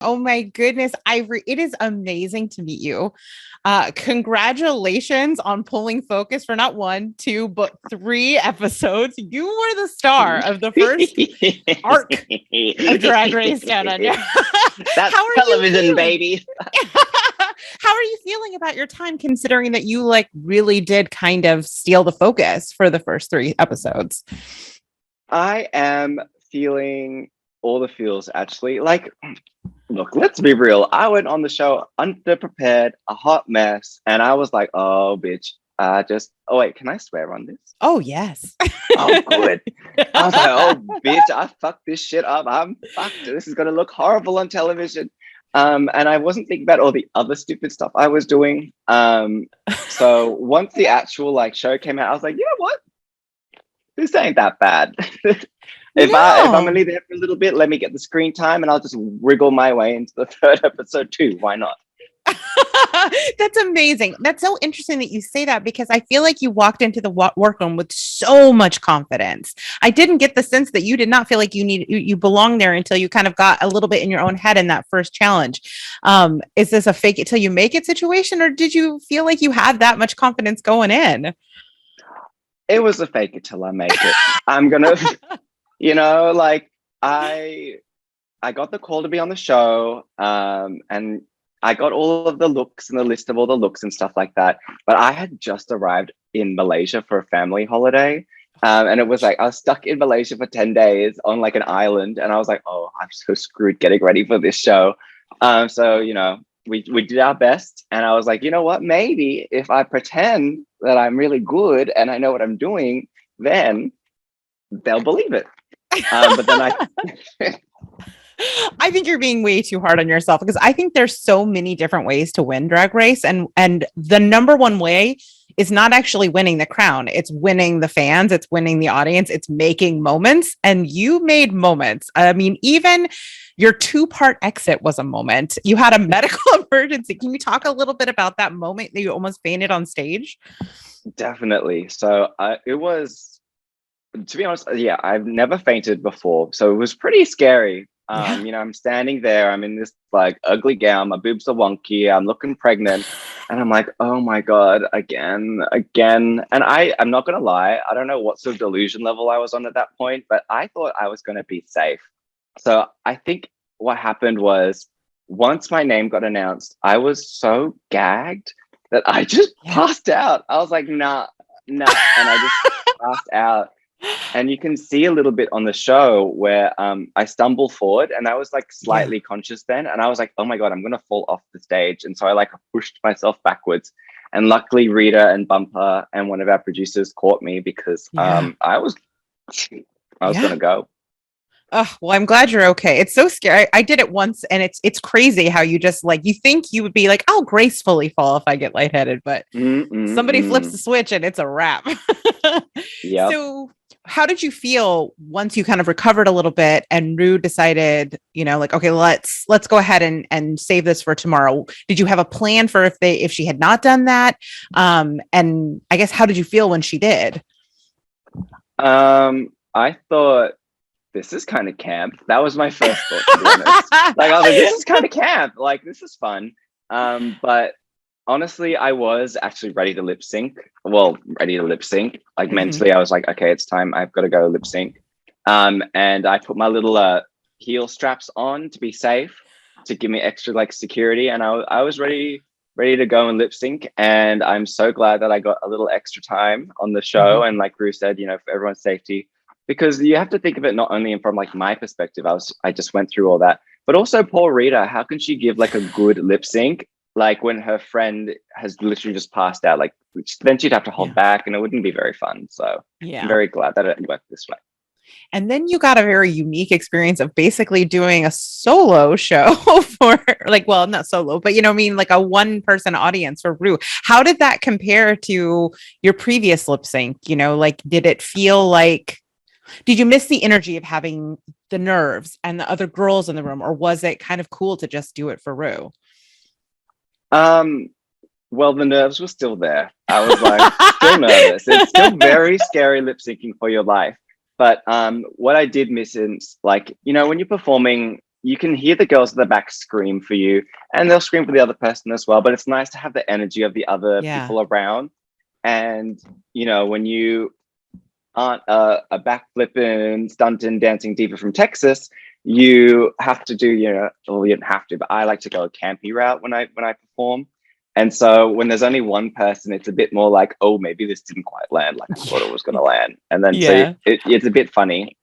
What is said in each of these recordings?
Oh my goodness, Ivory, it is amazing to meet you. Congratulations on pulling focus for not one, two, but three episodes. You were the star of the first arc of Drag Race Down Under. That's How are you television, feeling? baby. How are you feeling about your time considering that you like really did kind of steal the focus for the first three episodes? I am feeling all the feels actually. Like, look, let's be real. I went on the show underprepared, a hot mess, and I was like, oh, bitch. Oh, wait, can I swear on this? Oh, yes. Oh, good. I was like, oh, bitch, I fucked this shit up. I'm fucked. This is going to look horrible on television. And I wasn't thinking about all the other stupid stuff I was doing. So once the actual like show came out, I was like, you know what? This ain't that bad. If I'm No. only there for a little bit, let me get the screen time and I'll just wriggle my way into the third episode too. Why not? That's amazing. That's so interesting that you say that because I feel like you walked into the workroom with so much confidence. I didn't get the sense that you did not feel like you belonged there until you kind of got a little bit in your own head in that first challenge. Is this a fake it till you make it situation, or did you feel like you had that much confidence going in? It was a fake it till I make it. I'm gonna, like I got the call to be on the show, and I got all of the looks and the list of all the looks and stuff like that. But I had just arrived in Malaysia for a family holiday. And it was like I was stuck in Malaysia for 10 days on like an island. And I was like, oh, I'm so screwed getting ready for this show. So we did our best. And I was like, you know what? Maybe if I pretend that I'm really good and I know what I'm doing, then they'll believe it. But then I think you're being way too hard on yourself because I think there's so many different ways to win Drag Race, and the number one way is not actually winning the crown. It's winning the fans. It's winning the audience. It's making moments, and you made moments. I mean, even your two-part exit was a moment. You had a medical emergency. Can you talk a little bit about that moment that you almost fainted on stage? definitely. So it was, to be honest, yeah, I've never fainted before. So it was pretty scary. Yeah. I'm standing there, I'm in this like ugly gown, my boobs are wonky, I'm looking pregnant, and I'm like, oh my God, again, again. And I'm not gonna lie, I don't know what sort of delusion level I was on at that point, but I thought I was gonna be safe. So I think what happened was once my name got announced, I was so gagged that I just Yeah. passed out. I was like, nah, nah, and I just passed out. And you can see a little bit on the show where I stumble forward and I was like Yeah. slightly conscious then. And I was like, oh my God, I'm going to fall off the stage. And so I like pushed myself backwards. And luckily, Rita and Bumper and one of our producers caught me because Yeah. I was going Yeah. to go. Oh, well, I'm glad you're okay. It's so scary. I did it once and it's crazy how you just like you think you would be like, I'll gracefully fall if I get lightheaded, but somebody flips Mm-mm-mm. the switch and it's a wrap. Yep. So how did you feel once you kind of recovered a little bit and Rue decided, like, okay, let's go ahead and save this for tomorrow? Did you have a plan for if she had not done that? And I guess how did you feel when she did? I thought this is kind of camp. That was my first thought, to be honest. Like I was like, this is kind of camp. Like this is fun. But honestly, I was actually ready to lip sync. Well, ready to lip sync. Like Mhm. mentally, I was like, okay, it's time. I've got to go lip sync. And I put my little heel straps on to be safe, to give me extra like security. And I was ready to go and lip sync. And I'm so glad that I got a little extra time on the show. Mhm. And like Rue said, for everyone's safety, because you have to think of it not only from like my perspective. I just went through all that, but also poor Rita. How can she give like a good lip sync like when her friend has literally just passed out? Like then she'd have to hold Yeah. back, and it wouldn't be very fun. So I'm Yeah. very glad that it worked this way. And then you got a very unique experience of basically doing a solo show for like, well, not solo, but I mean, like a one person audience for Rue. How did that compare to your previous lip sync? Like, did it feel like, did you miss the energy of having the nerves and the other girls in the room, or was it kind of cool to just do it for Rue? Um, well, the nerves were still there. I was like still nervous. It's still very scary lip syncing for your life. But what I did miss is like, when you're performing you can hear the girls at the back scream for you, and they'll scream for the other person as well. But it's nice to have the energy of the other people around. And when you aren't a backflipping, stunting, dancing diva from Texas, you have to do, well, you don't have to, but I like to go a campy route when I perform. And so when there's only one person, it's a bit more like, oh, maybe this didn't quite land like I thought it was going to land. And then so it's a bit funny.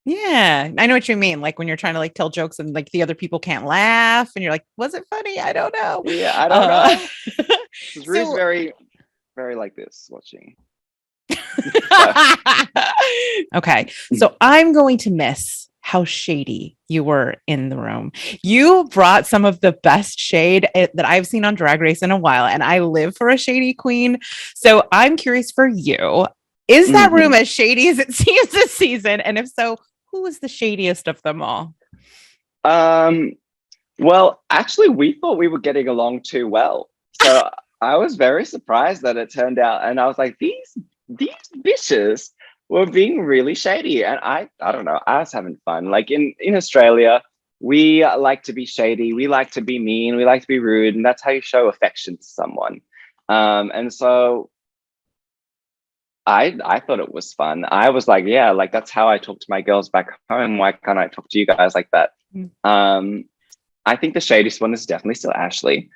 Yeah, I know what you mean. Like when you're trying to like tell jokes and like the other people can't laugh and you're like, was it funny? I don't know. Yeah, I don't know. Rue's very, very like this watching. Okay, so I'm going to miss how shady you were in the room. You brought some of the best shade that I've seen on Drag Race in a while, and I live for a shady queen. So I'm curious for you, is that room as shady as it seems this season? And if so, who was the shadiest of them all? Well, actually, we thought we were getting along too well. So I was very surprised that it turned out, and I was like, these bitches were being really shady. And I don't know, I was having fun. Like in Australia, we like to be shady, we like to be mean, we like to be rude, and that's how you show affection to someone. And so I thought it was fun. I was like, yeah, like that's how I talk to my girls back home. Why can't I talk to you guys like that? I think the shadiest one is definitely still Ashley.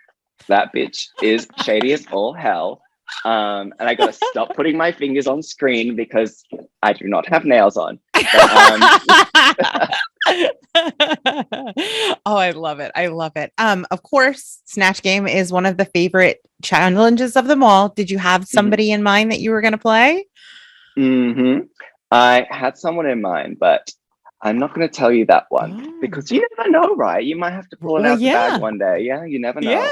That bitch is shady as all hell. And I gotta stop putting my fingers on screen because I do not have nails on. But, oh, I love it. I love it. Of course, Snatch Game is one of the favorite challenges of them all. Did you have somebody in mind that you were going to play? I had someone in mind, but I'm not going to tell you that one because you never know, right? You might have to pull it out the bag one day. Yeah, you never know.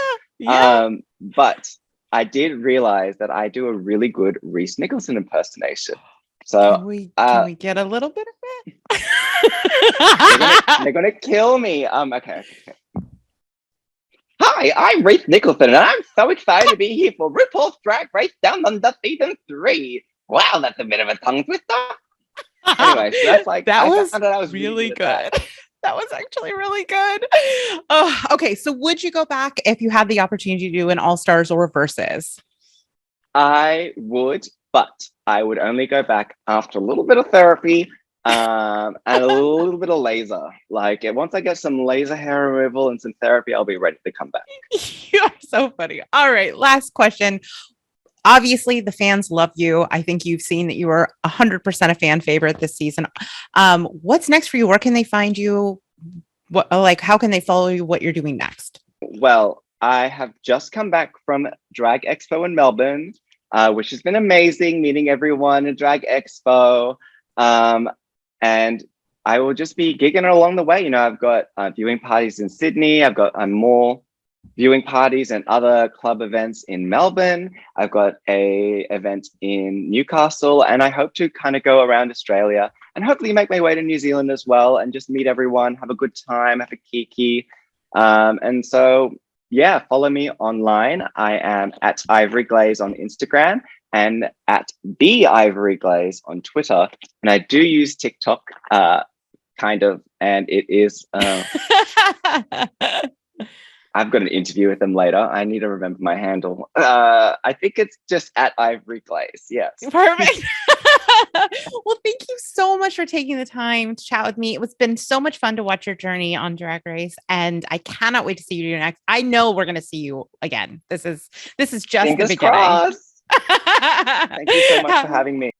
But I did realize that I do a really good Reese Nicholson impersonation. So can we get a little bit of it? they're gonna kill me. Okay. Hi, I'm Reese Nicholson, and I'm so excited to be here for RuPaul's Drag Race Down Under Season 3. Wow, that's a bit of a tongue twister. Anyway, so that's like that was really good. That was actually really good. Okay, so would you go back if you had the opportunity to do an All Stars or Versus? I would, but I would only go back after a little bit of therapy and a little bit of laser. Like once I get some laser hair removal and some therapy, I'll be ready to come back. You're so funny. All right, last question. Obviously, the fans love you. I think you've seen that you are 100% a fan favorite this season. What's next for you? Where can they find you? How can they follow you? What you're doing next? Well, I have just come back from Drag Expo in Melbourne, which has been amazing, meeting everyone in Drag Expo. And I will just be gigging along the way. I've got viewing parties in Sydney. I've got more viewing parties and other club events in Melbourne. I've got a event in Newcastle, and I hope to kind of go around Australia and hopefully make my way to New Zealand as well and just meet everyone, have a good time, have a kiki. And so, yeah, follow me online. I am at Ivory Glaze on Instagram and at the Ivory Glaze on Twitter. And I do use TikTok, kind of, and it is... I've got an interview with them later. I need to remember my handle. I think it's just at Ivory Glaze. Yes. Perfect. Well, thank you so much for taking the time to chat with me. It's been so much fun to watch your journey on Drag Race, and I cannot wait to see you next. I know we're going to see you again. This is just Fingers the beginning. Crossed. Thank you so much for having me.